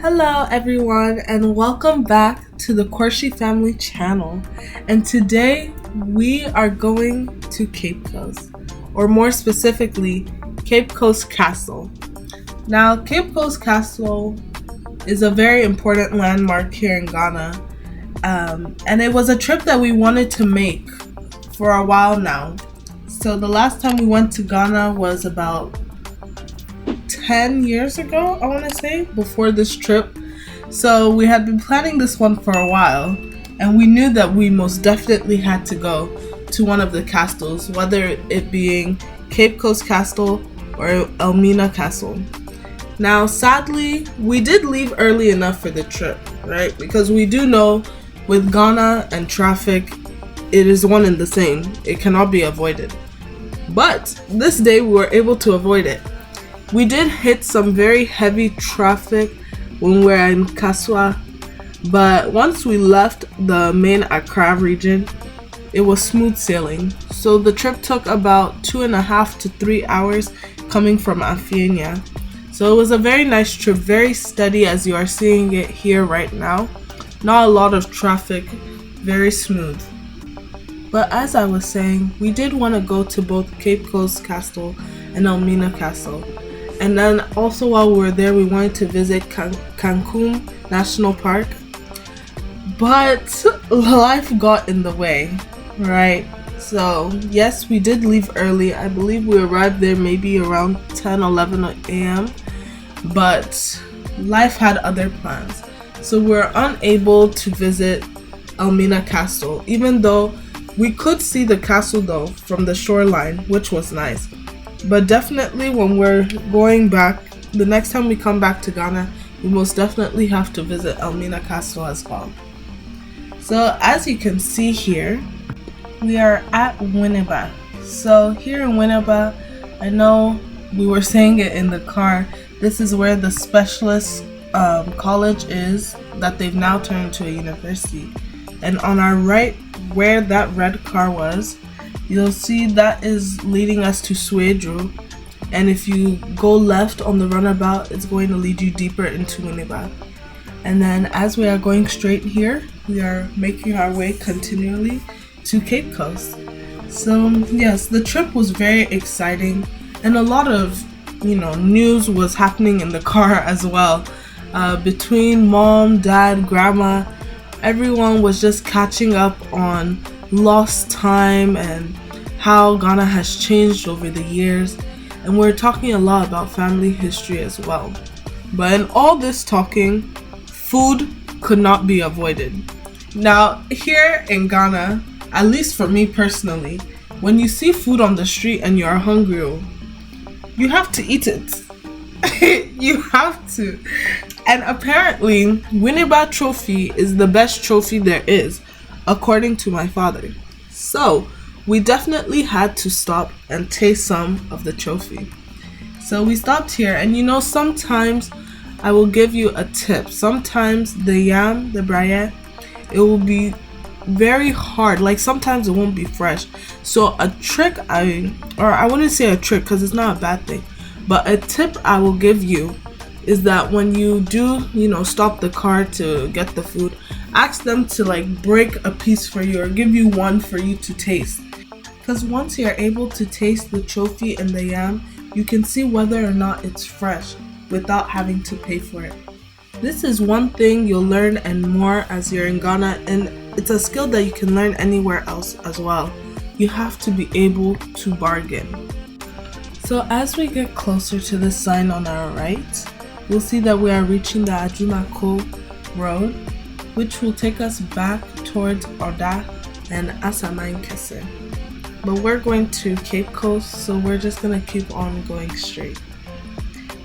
Hello everyone, and welcome back to the Quarshie family channel. And today we are going to Cape Coast, or more specifically Cape Coast Castle. Now Cape Coast Castle is a very important landmark here in Ghana, and it was a trip that we wanted to make for a while now. So the last time we went to Ghana was about 10 years ago, I want to say, before this trip. So we had been planning this one for a while, and we knew that we most definitely had to go to one of the castles, whether it being Cape Coast Castle or Elmina Castle. Now sadly, we did leave early enough for the trip, right? Because we do know with Ghana and traffic, it is one and the same. It cannot be avoided. But this day we were able to avoid it. We did hit some very heavy traffic when we were in Kaswa, but once we left the main Accra region, it was smooth sailing. So the trip took about 2.5 to 3 hours coming from Afienya. So it was a very nice trip, very steady as you are seeing it here right now. Not a lot of traffic, very smooth. But as I was saying, we did want to go to both Cape Coast Castle and Elmina Castle. And then also while we were there, we wanted to visit Cancun National Park. But life got in the way, right? So yes, we did leave early. I believe we arrived there maybe around 10-11 a.m. But life had other plans. So we were unable to visit Elmina Castle, even though we could see the castle though from the shoreline, which was nice. But definitely when we're going back, the next time we come back to Ghana, we most definitely have to visit Elmina Castle as well. So as you can see here, we are at Winneba. So here in Winneba, I know we were saying it in the car, this is where the specialist college is that they've now turned into a university. And on our right, where that red car was, you'll see that is leading us to Suedru, and if you go left on the runabout, it's going to lead you deeper into Winneba. And then as we are going straight here, we are making our way continually to Cape Coast. So yes, the trip was very exciting, and a lot of news was happening in the car as well. Between mom, dad, grandma, everyone was just catching up on lost time and how Ghana has changed over the years, and we're talking a lot about family history as well. But in all this talking, food could not be avoided. Now here in Ghana, at least for me personally, when you see food on the street and you're hungry, you have to eat it. You have to. And apparently Winneba trophy is the best trophy there is, according to my father. So we definitely had to stop and taste some of the trophy. So we stopped here, and sometimes I will give you a tip. Sometimes the yam, the braye, it will be very hard. Like sometimes it won't be fresh. So a trick I wouldn't say a trick because it's not a bad thing, but a tip I will give you is that when you do, stop the car to get the food, ask them to break a piece for you or give you one for you to taste. Because once you're able to taste the trophy and the yam, you can see whether or not it's fresh without having to pay for it. This is one thing you'll learn and more as you're in Ghana, and it's a skill that you can learn anywhere else as well. You have to be able to bargain. So as we get closer to the sign on our right, you'll see that we are reaching the Ajumako Road, which will take us back towards Oda and Asaman Kese. But we're going to Cape Coast, so we're just going to keep on going straight.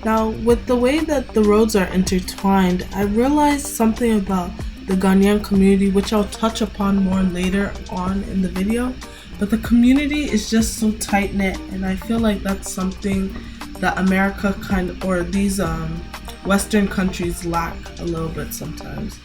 Now, with the way that the roads are intertwined, I realized something about the Ghanaian community, which I'll touch upon more later on in the video. But the community is just so tight-knit, and I feel like that's something that America or these Western countries lack a little bit sometimes.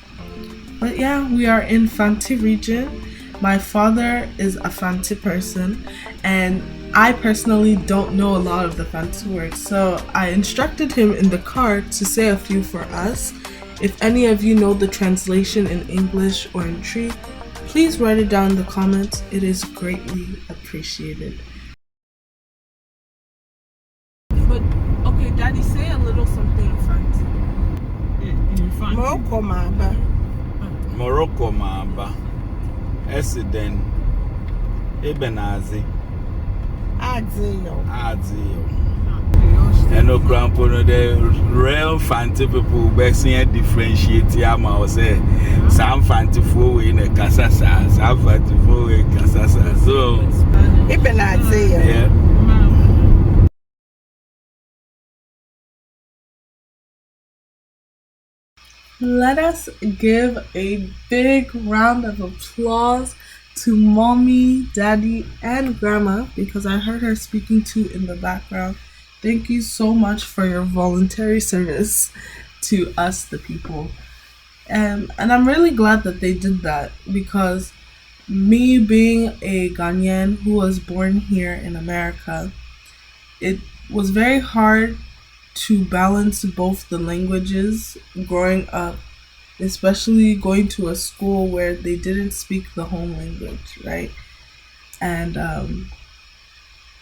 But yeah, we are in Fanti region, My father is a fancy person, and I personally don't know a lot of the fancy words, so I instructed him in the car to say a few for us. If any of you know the translation in English or in Tree, please write it down in the comments. It is greatly appreciated. But okay, Daddy, say a little something in front. Morocco Mamba. Morocco Mamba. Essiden. Ebenazi. Adzio. And no crampo, the real fancy people basing differentiate Yama or say some fancy fool in a Casasa, some fancy fool in Casasa. So, Adzio. yeah. Let us give a big round of applause to Mommy, Daddy, and Grandma, because I heard her speaking too in the background. Thank you so much for your voluntary service to us, the people. And I'm really glad that they did that, because me being a Ghanaian who was born here in America, it was very hard to balance both the languages growing up, especially going to a school where they didn't speak the home language, right? And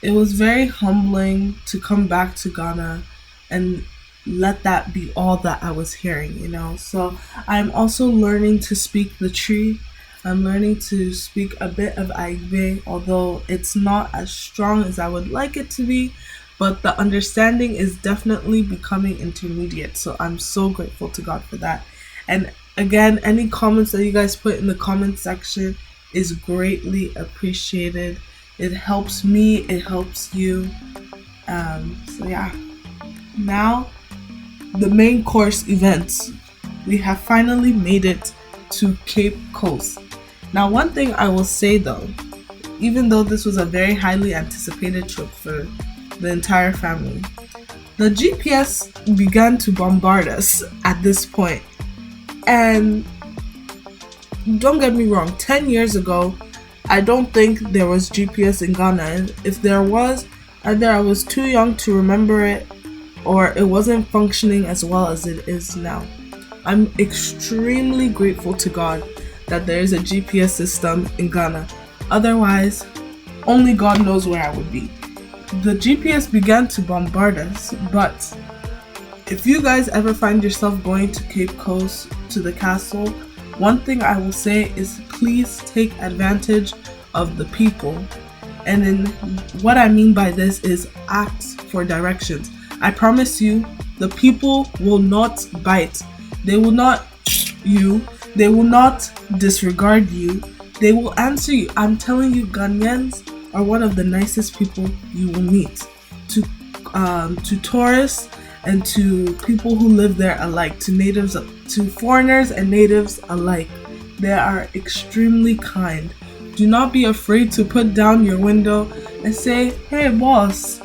it was very humbling to come back to Ghana and let that be all that I was hearing, you know? So I'm also learning to speak the Tree. I'm learning to speak a bit of Aigbe, although it's not as strong as I would like it to be, but the understanding is definitely becoming intermediate. So I'm so grateful to God for that. And again, any comments that you guys put in the comment section is greatly appreciated. It helps me, it helps you. So yeah, now the main course events. We have finally made it to Cape Coast. Now, one thing I will say though, even though this was a very highly anticipated trip for the entire family, the GPS began to bombard us at this point. And don't get me wrong, 10 years ago, I don't think there was GPS in Ghana. And if there was, either I was too young to remember it, or it wasn't functioning as well as it is now. I'm extremely grateful to God that there is a GPS system in Ghana. Otherwise, only God knows where I would be. The GPS began to bombard us, but if you guys ever find yourself going to Cape Coast, to the castle, one thing I will say is please take advantage of the people. And then what I mean by this is ask for directions. I promise you, the people will not bite. They will not you. They will not disregard you. They will answer you. I'm telling you, Ghanaians are one of the nicest people you will meet. To tourists and to people who live there alike, to natives, to foreigners and natives alike. They are extremely kind. Do not be afraid to put down your window and say, "Hey boss,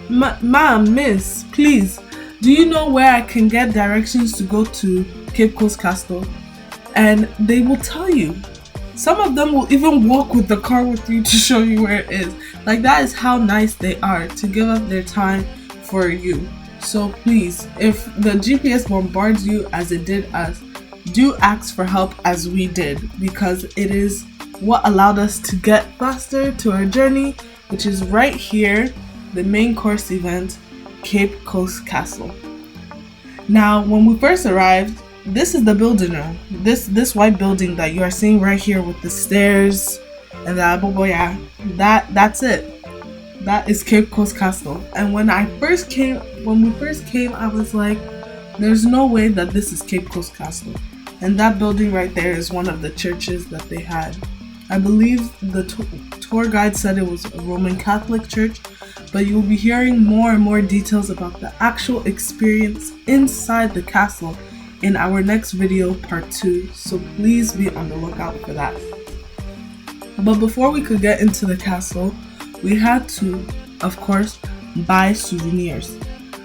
ma'am, miss, please, do you know where I can get directions to go to Cape Coast Castle?" And they will tell you. Some of them will even walk with the car with you to show you where it is. Like, that is how nice they are to give up their time for you. So please, if the GPS bombards you as it did us, do ask for help as we did, because it is what allowed us to get faster to our journey, which is right here, the main course event, Cape Coast Castle. Now, when we first arrived, this is the building room. This white building that you are seeing right here with the stairs and the aboboya. That's it. That is Cape Coast Castle. And when we first came, I was like, there's no way that this is Cape Coast Castle. And that building right there is one of the churches that they had. I believe the tour guide said it was a Roman Catholic church, but you'll be hearing more and more details about the actual experience inside the castle in our next video, part 2, so please be on the lookout for that. But before we could get into the castle, we had to, of course, buy souvenirs.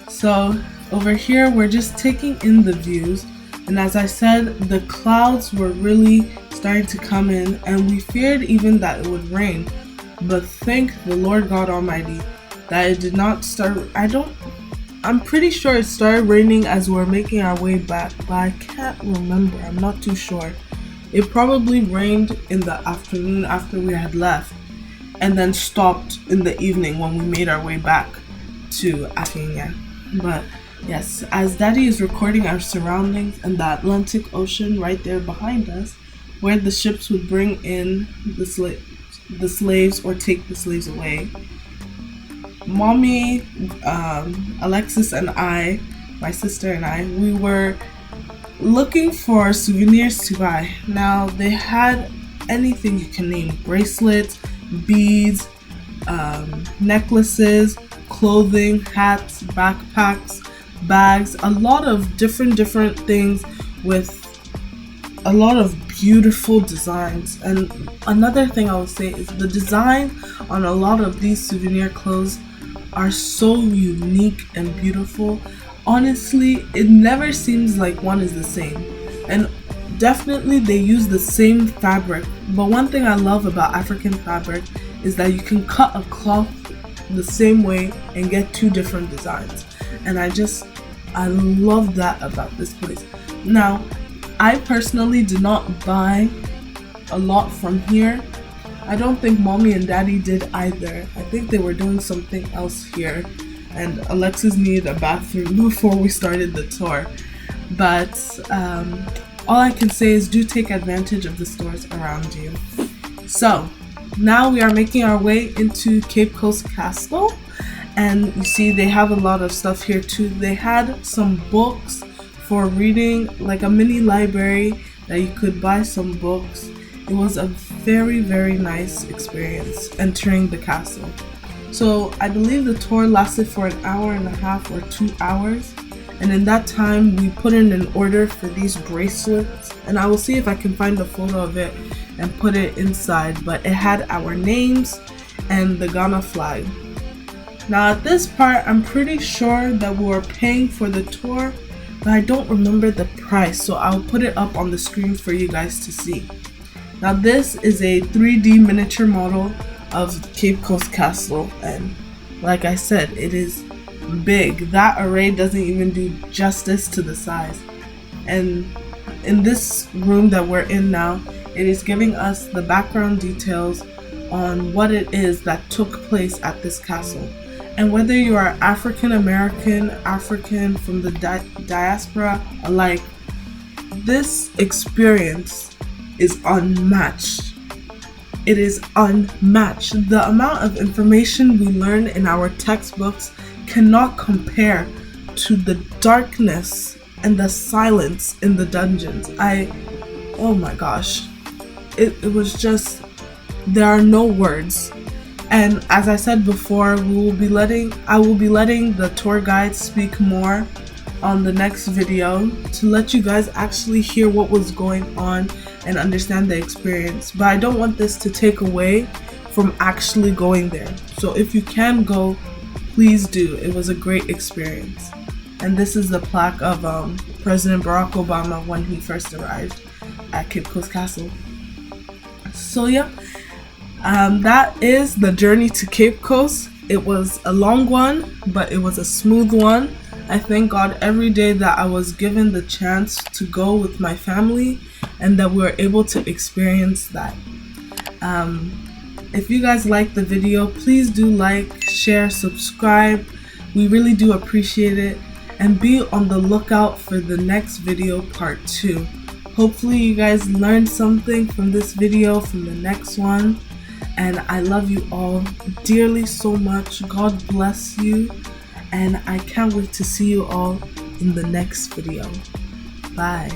So over here, we're just taking in the views, and as I said, the clouds were really starting to come in, and we feared even that it would rain. But thank the Lord God Almighty that it did not start. I'm pretty sure it started raining as we were making our way back, but I can't remember. I'm not too sure. It probably rained in the afternoon after we had left, and then stopped in the evening when we made our way back to Kenya. But yes, as Daddy is recording our surroundings and the Atlantic Ocean right there behind us, where the ships would bring in the slaves or take the slaves away, Mommy, Alexis and I, my sister and I, we were looking for souvenirs to buy. Now, they had anything you can name: bracelets, beads, necklaces, clothing, hats, backpacks, bags, a lot of different things with a lot of beautiful designs. And another thing I would say is the design on a lot of these souvenir clothes are so unique and beautiful. Honestly, it never seems like one is the same. And definitely they use the same fabric. But one thing I love about African fabric is that you can cut a cloth the same way and get two different designs. And I love that about this place. Now, I personally did not buy a lot from here. I don't think Mommy and Daddy did either. I think they were doing something else here, and Alexis needed a bathroom before we started the tour. But all I can say is do take advantage of the stores around you. So now we are making our way into Cape Coast Castle, and you see they have a lot of stuff here too. They had some books for reading, like a mini library that you could buy some books. It was a very nice experience entering the castle. So I believe the tour lasted for an hour and a half or 2 hours, and in that time we put in an order for these bracelets, and I will see if I can find a photo of it and put it inside. But it had our names and the Ghana flag. Now at this part, I'm pretty sure that we were paying for the tour, but I don't remember the price, so I'll put it up on the screen for you guys to see. Now this is a 3D miniature model of Cape Coast Castle, and like I said, it is big. That array doesn't even do justice to the size. And in this room that we're in now, it is giving us the background details on what it is that took place at this castle. And whether you are African American, African from the diaspora alike, this experience is unmatched. It is unmatched. The amount of information we learn in our textbooks cannot compare to the darkness and the silence in the dungeons. Oh my gosh. It was just, there are no words. And as I said before, I will be letting the tour guide speak more on the next video to let you guys actually hear what was going on and understand the experience. But I don't want this to take away from actually going there. So if you can go, please do. It was a great experience. And this is the plaque of President Barack Obama when he first arrived at Cape Coast Castle. So yeah, that is the journey to Cape Coast. It was a long one, but it was a smooth one. I thank God every day that I was given the chance to go with my family and that we were able to experience that. If you guys like the video, please do like, share, subscribe. We really do appreciate it. And be on the lookout for the next video, part 2. Hopefully you guys learned something from this video, from the next one. And I love you all dearly so much. God bless you. And I can't wait to see you all in the next video. Bye.